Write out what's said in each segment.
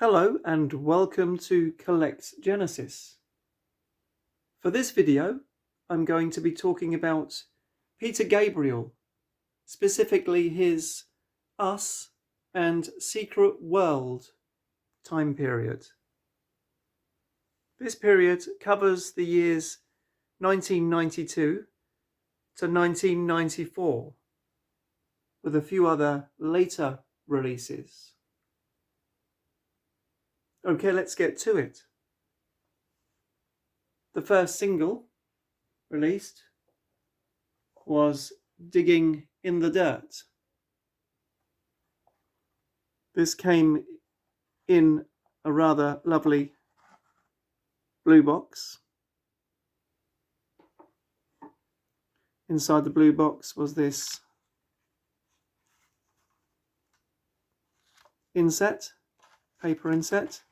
Hello and welcome to Collect Genesis. For this video, I'm going to be talking about Peter Gabriel, specifically his Us and Secret World time period. This period covers the years 1992 to 1994, with a few other later releases. Okay, let's get to it. The first single released was Digging in the Dirt. This came in a rather lovely blue box. Inside the blue box was this inset, paper inset.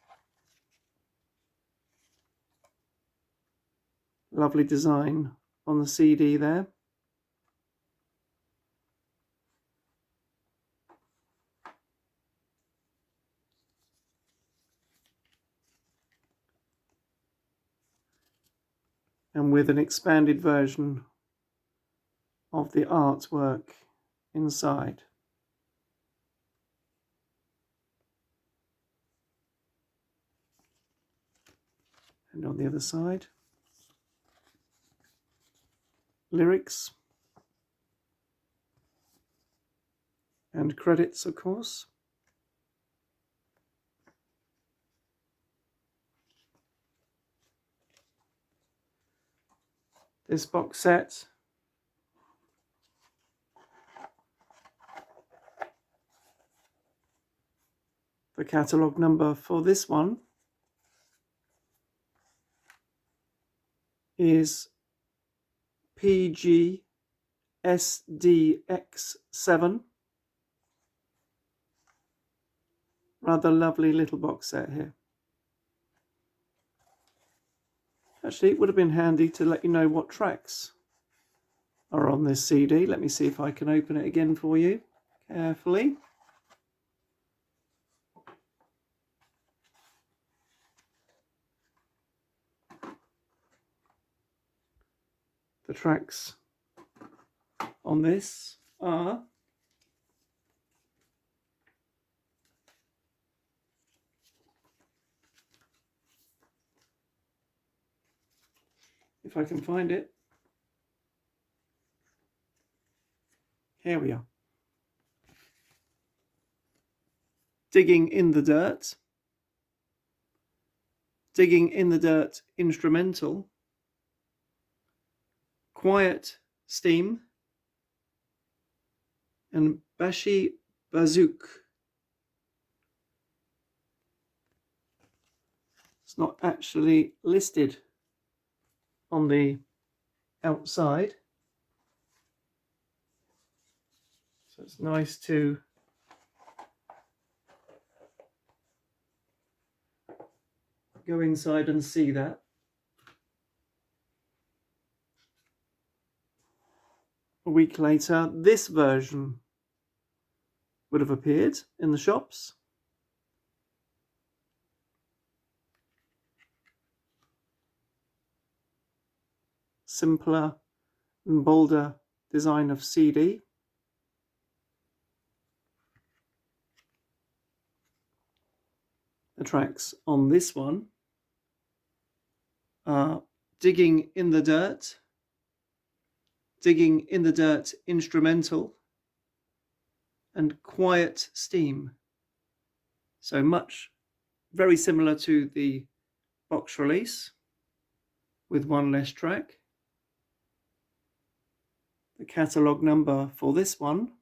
Lovely design on the CD there. And with an expanded version of the artwork inside. And on the other side, lyrics and credits, of course. This box set the catalogue number for this one is PGSDX7. Rather lovely little box set here. Actually, it would have been handy to let you know what tracks are on this CD. Let me see if I can open it again for you carefully. The tracks on this are if I can find it. Here we are. Digging in the Dirt. Digging in the Dirt instrumental. Quiet Steam. And Bashi Bazook. It's not actually listed on the outside, so it's nice to go inside and see that. A week later, this version would have appeared in the shops. Simpler and bolder design of CD. The tracks on this one are Digging in the Dirt, Digging in the Dirt instrumental, and Quiet Steam. So much very similar to the box release, with one less track. The catalogue number for this one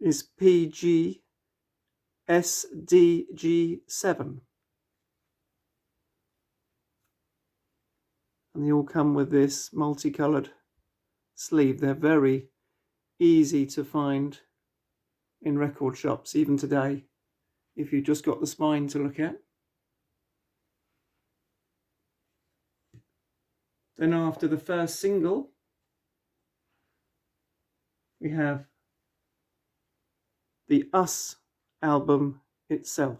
is PGSDG7. And they all come with this multicoloured sleeve. They're very easy to find in record shops, even today, if you've just got the spine to look at. Then after the first single, we have the Us album itself.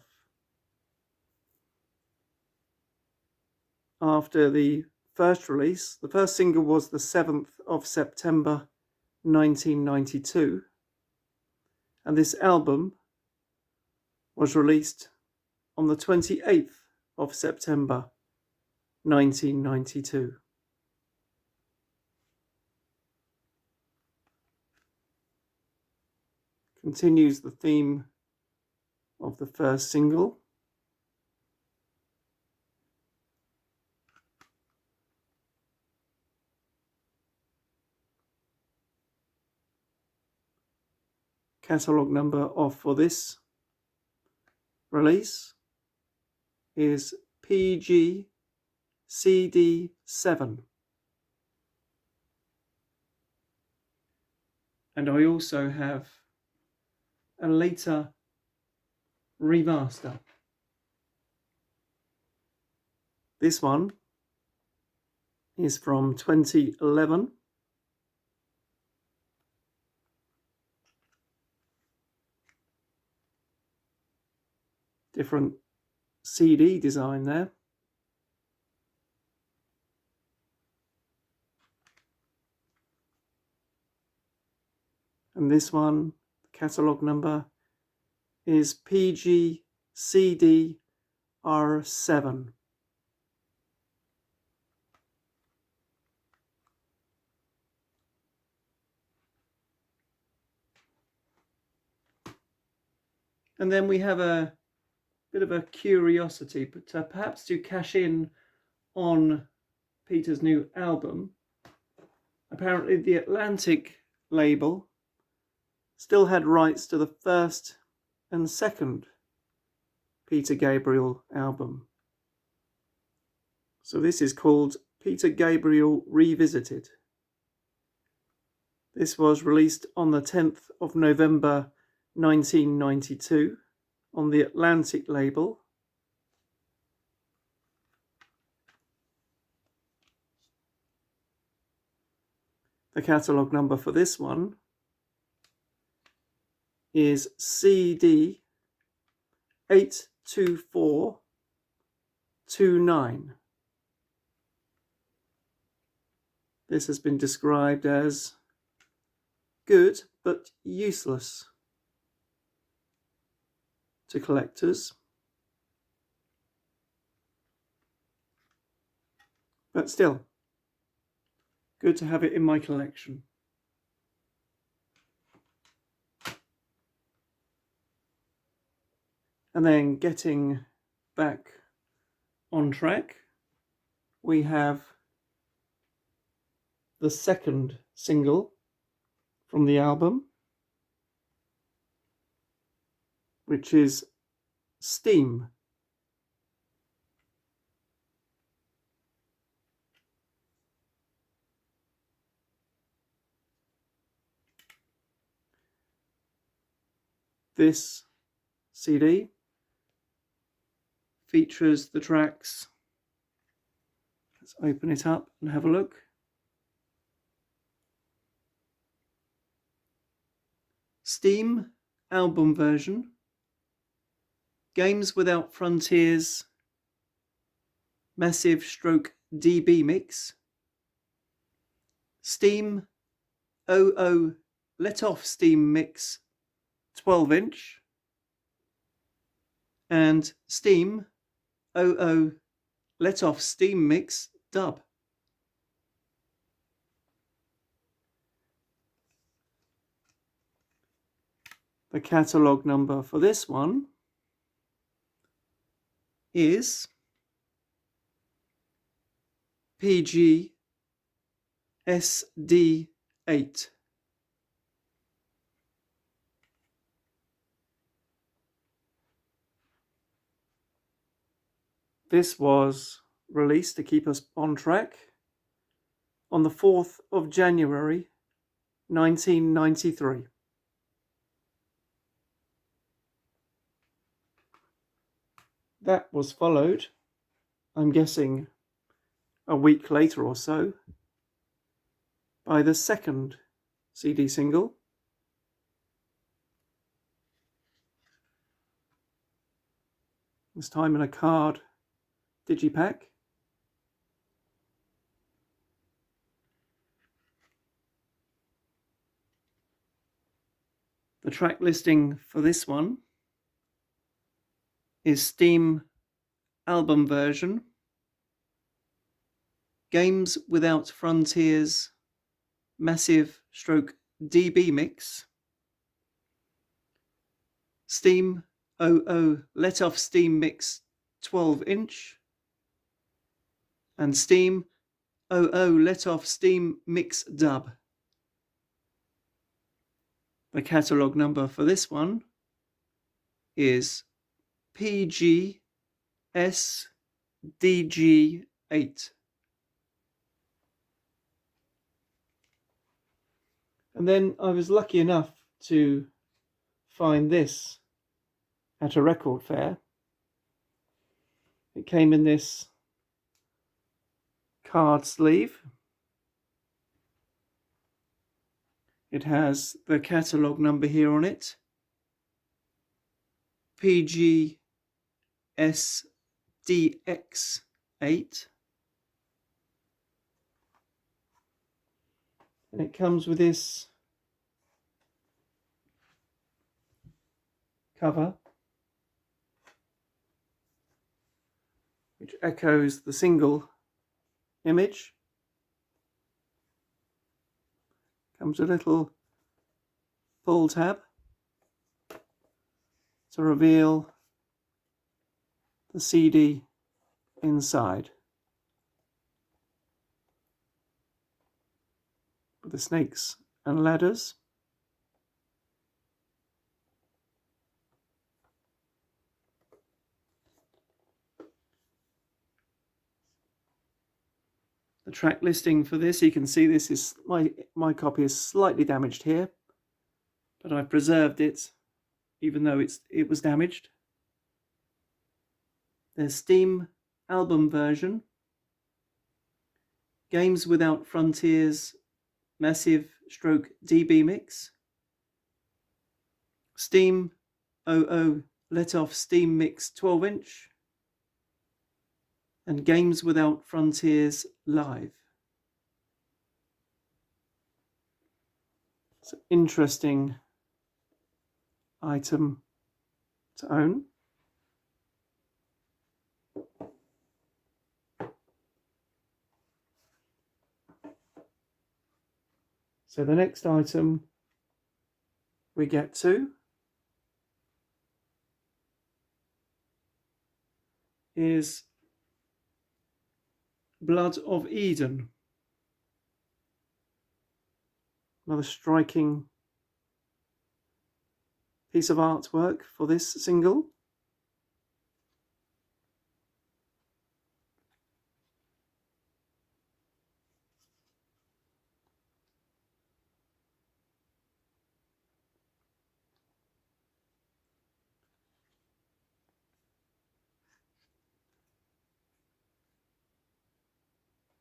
after the first release. The first single was the 7th of September 1992, and this album was released on the 28th of September 1992. Continues the theme of the first single. Catalogue number off for this release is PG-CD7. And I also have a later remaster. This one is from 2011. Different CD design there. And this one, the catalogue number is PG-CD-R7. And then we have a bit of a curiosity, but perhaps to cash in on Peter's new album. Apparently the Atlantic label still had rights to the first and second Peter Gabriel album. So this is called Peter Gabriel Revisited. This was released on the 10th of November 1992 on the Atlantic label. The catalogue number for this one is CD 82429. This has been described as good but useless to collectors, but still good to have it in my collection. And then getting back on track, we have the second single from the album, which is Steam. This CD features the tracks. Let's open it up and have a look. Steam album version, Games Without Frontiers, Massive Stroke DB mix, Steam 00 Let Off Steam mix 12-inch, and Steam 00 Let Off Steam mix dub. The catalogue number for this one is PG SD8. This was released, to keep us on track, on the 4th of January 1993. That was followed, I'm guessing a week later or so, by the second CD single, this time in a card digipack. track listing for this one is Steam album version, Games Without Frontiers Massive Stroke DB Mix, Steam 00 Let Off Steam Mix 12-inch, and Steam 00 Let Off Steam Mix Dub. The catalogue number for this one is PGSDG8. And then I was lucky enough to find this at a record fair. It came in this card sleeve. It has the catalogue number here on it, PGSDX8. And it comes with this cover, which echoes the single image. Comes a little pull tab to reveal the CD inside, with the snakes and ladders. The track listing for this, you can see this is my copy is slightly damaged here, but I've preserved it even though it was damaged. There's Steam album version, Games Without Frontiers Massive Stroke DB Mix, Steam 00 Let Off Steam Mix 12-inch, and Games Without Frontiers Live. It's an interesting item to own. So the next item we get to is Blood of Eden. Another striking piece of artwork for this single.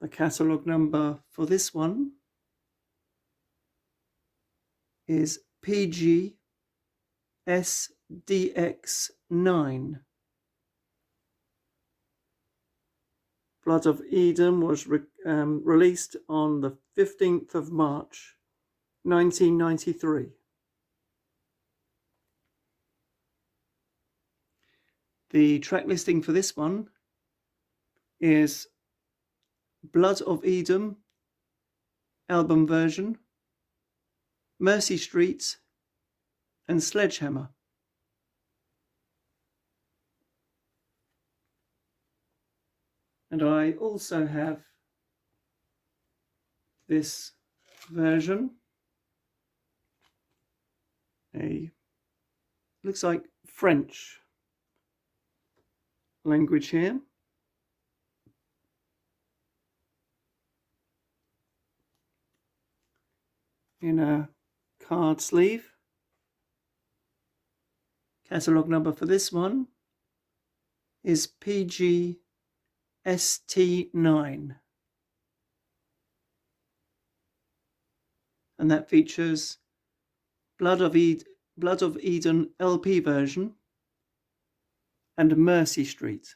The catalogue number for this one is PGSDX9. Blood of Eden was released on the 15th of March 1993. The track listing for this one is Blood of Eden album version, Mercy Street, and Sledgehammer. And I also have this version, looks like French language here. In a card sleeve. Catalogue number for this one is PGST9. And that features Blood of Eden LP version and Mercy Street.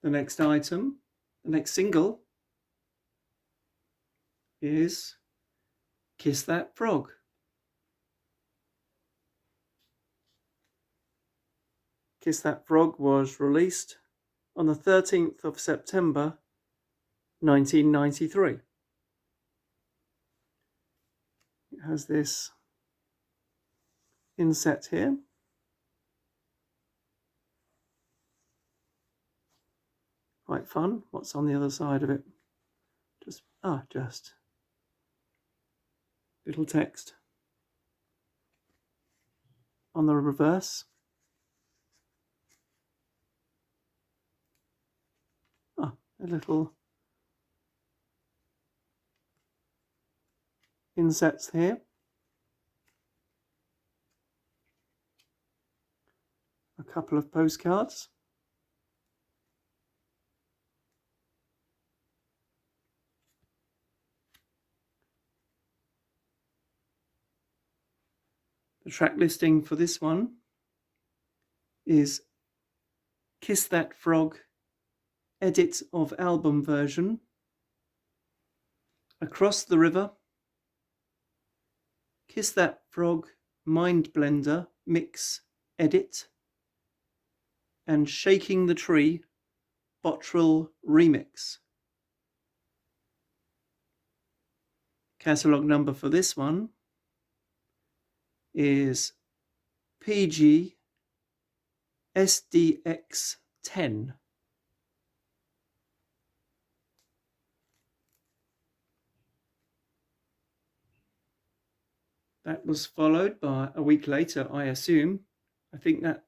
The next item The next single is Kiss That Frog. Kiss That Frog was released on the 13th of September 1993. It has this inset here. Quite fun. What's on the other side of it? Just little text. On the reverse, a little insets here. A couple of postcards. The track listing for this one is Kiss That Frog, edit of album version, Across the River, Kiss That Frog, Mind Blender, mix, edit, and Shaking the Tree, Bottrell remix. Catalogue number for this one is PG SDX 10. That was followed by a week later, I assume. I think that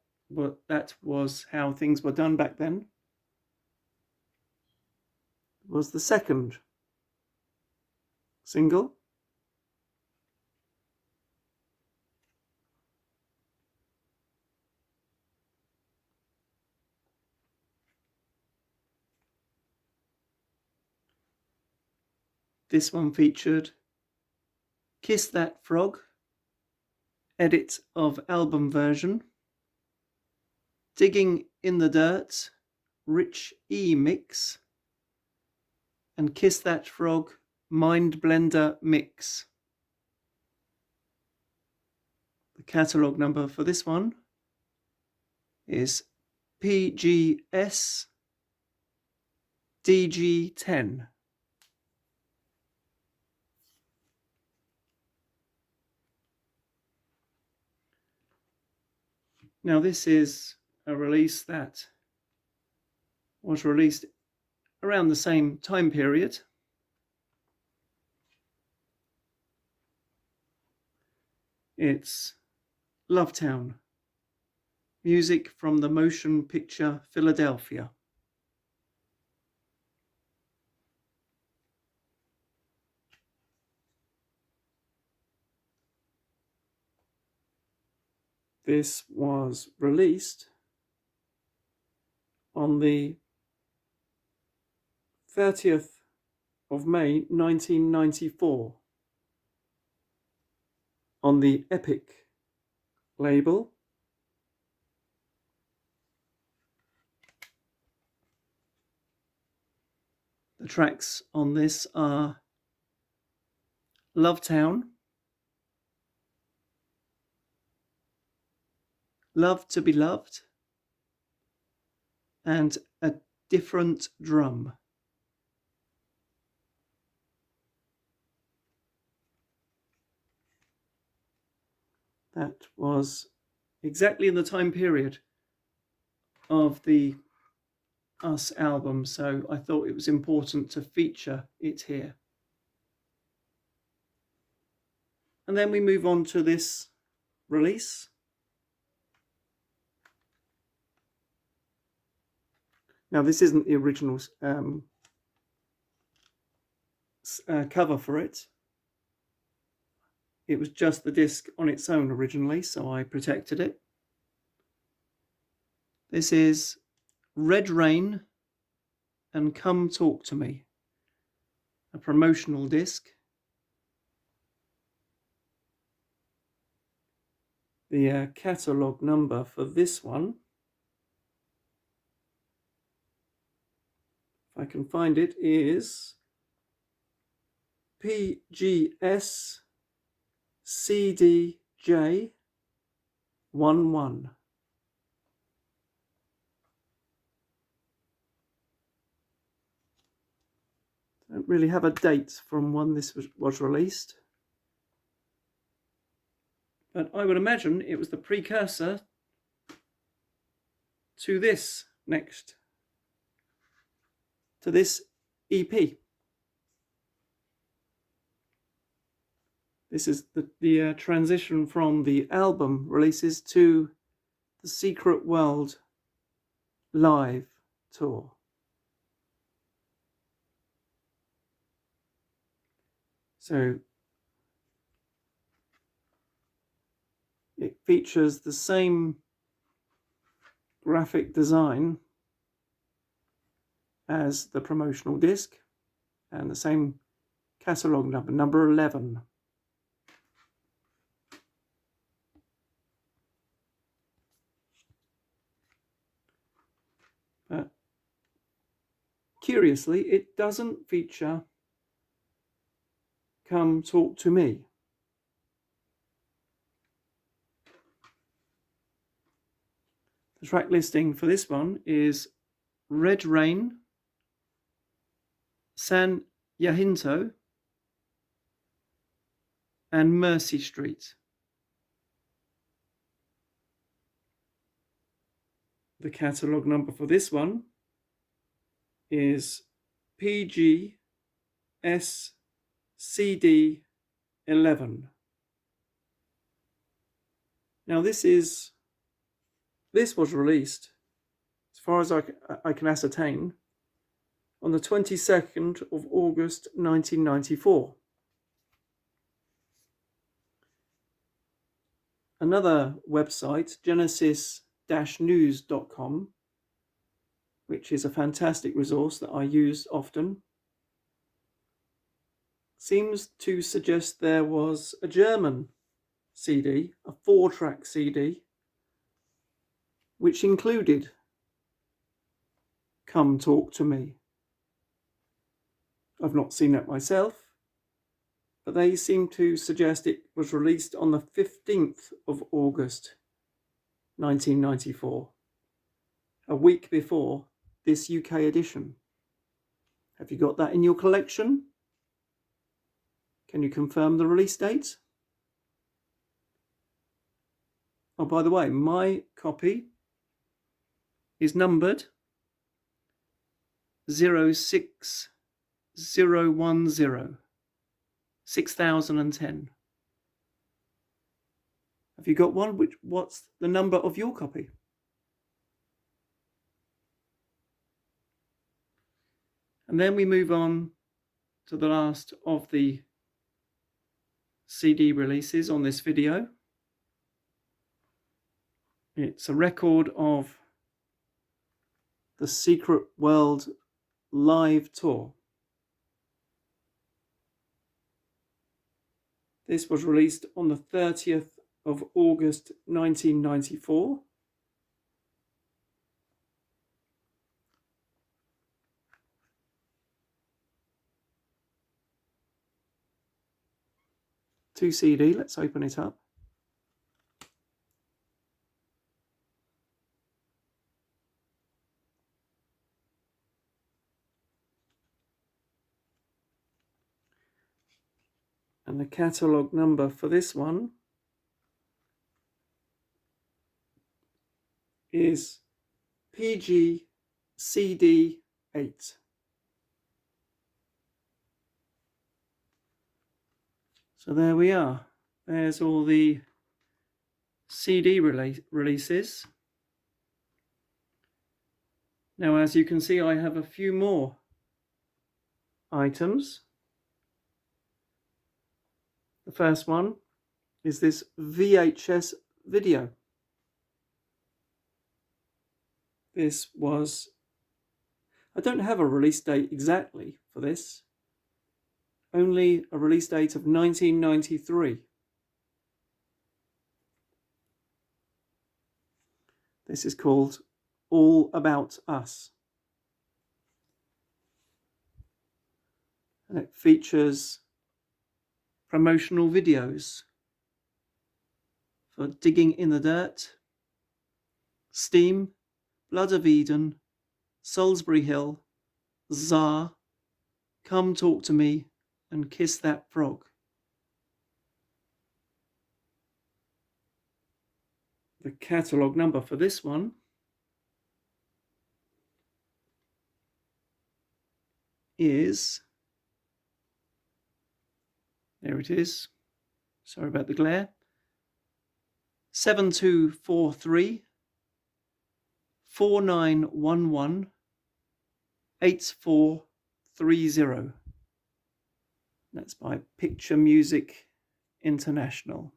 was how things were done back then. Was the second single. This one featured Kiss That Frog, edit of album version, Digging in the Dirt, Rich E mix, and Kiss That Frog, Mind Blender mix. The catalogue number for this one is PGS DG10. Now this is a release that was released around the same time period. It's Lovetown, music from the motion picture Philadelphia. This was released on the 30th of May 1994 on the Epic label. The tracks on this are Lovetown, Love to Be Loved, and A Different Drum. That was exactly in the time period of the Us album, so I thought it was important to feature it here. And then we move on to this release. Now this isn't the original cover for it. It was just the disc on its own originally, so I protected it. This is Red Rain and Come Talk to Me, a promotional disc. The catalogue number for this one, if I can find it, is PGS CDJ 11. Don't really have a date from when this was released, but I would imagine it was the precursor to this EP. This is the transition from the album releases to the Secret World live tour. So it features the same graphic design as the promotional disc and the same catalogue number 11. But curiously, it doesn't feature Come Talk to Me. The track listing for this one is Red Rain, San Jacinto, and Mercy Street. The catalogue number for this one is PGSCD 11. Now this was released, as far as I can ascertain, on the 22nd of August 1994. Another website, genesis-news.com, which is a fantastic resource that I use often, seems to suggest there was a German CD, a 4-track CD, which included Come Talk to Me. I've not seen that myself, but they seem to suggest it was released on the 15th of August 1994, a week before this UK edition. Have you got that in your collection? Can you confirm the release date? Oh, by the way, my copy is numbered 06010, 6010. Have you got one? What's the number of your copy? And then we move on to the last of the CD releases on this video. It's a record of the Secret World live tour. This was released on the 30th of August 1994. To CD, let's open it up. And the catalogue number for this one is PGCD 8. So there we are. There's all the CD releases. Now, as you can see, I have a few more items. The first one is this VHS video. This was, I don't have a release date exactly for this, only a release date of 1993. This is called All About Us. and it features promotional videos for Digging in the Dirt, Steam, Blood of Eden, Salisbury Hill, Czar, Come Talk to Me, and Kiss That Frog. The catalogue number for this one is, there it is, sorry about the glare, 7243 4911 8430. That's by Picture Music International.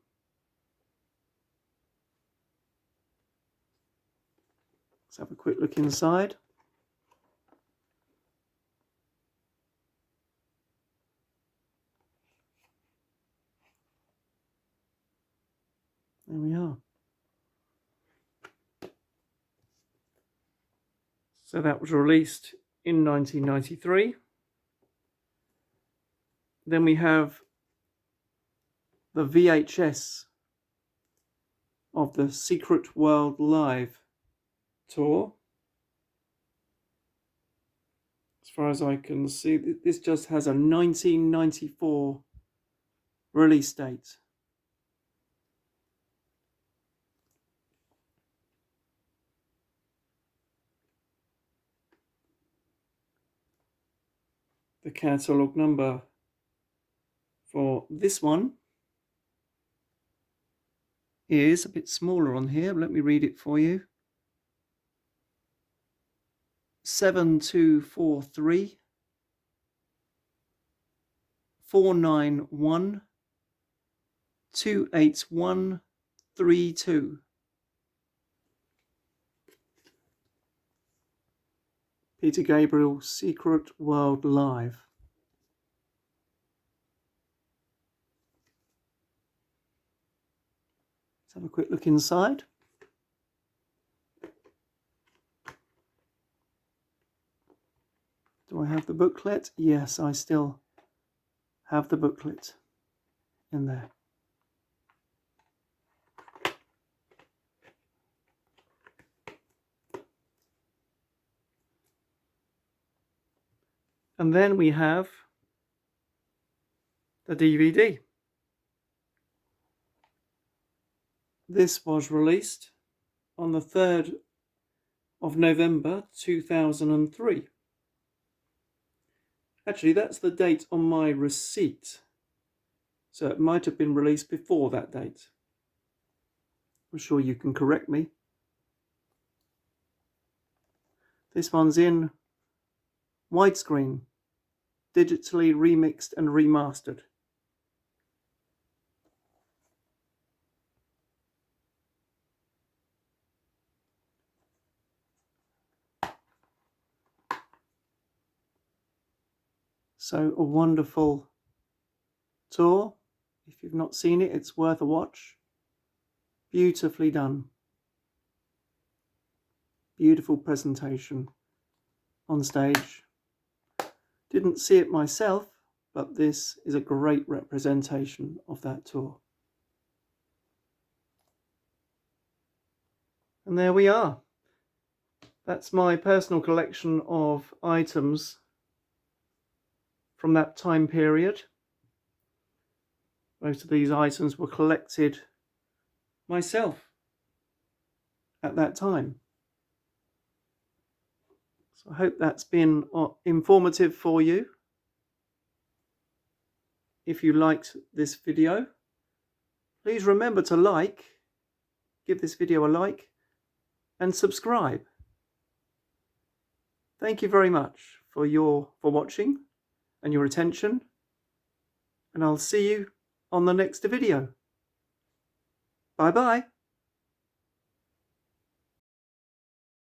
Let's have a quick look inside. There we are. So that was released in 1993. Then we have the VHS of the Secret World Live tour. As far as I can see, this just has a 1994 release date. The catalogue number for this one is a bit smaller on here. Let me read it for you. 7243 491 28132. Peter Gabriel, Secret World Live. Let's have a quick look inside. Do I have the booklet? Yes, I still have the booklet in there. And then we have the DVD. This was released on the 3rd of November 2003. Actually, that's the date on my receipt. So it might have been released before that date. I'm sure you can correct me. This one's in widescreen, digitally remixed and remastered. So a wonderful tour. If you've not seen it, it's worth a watch. Beautifully done. Beautiful presentation on stage. Didn't see it myself, but this is a great representation of that tour. And there we are. That's my personal collection of items from that time period. Most of these items were collected myself at that time. So I hope that's been informative for you. If you liked this video, please remember to give this video a like, and subscribe. Thank you very much for watching and your attention, and I'll see you on the next video. Bye bye.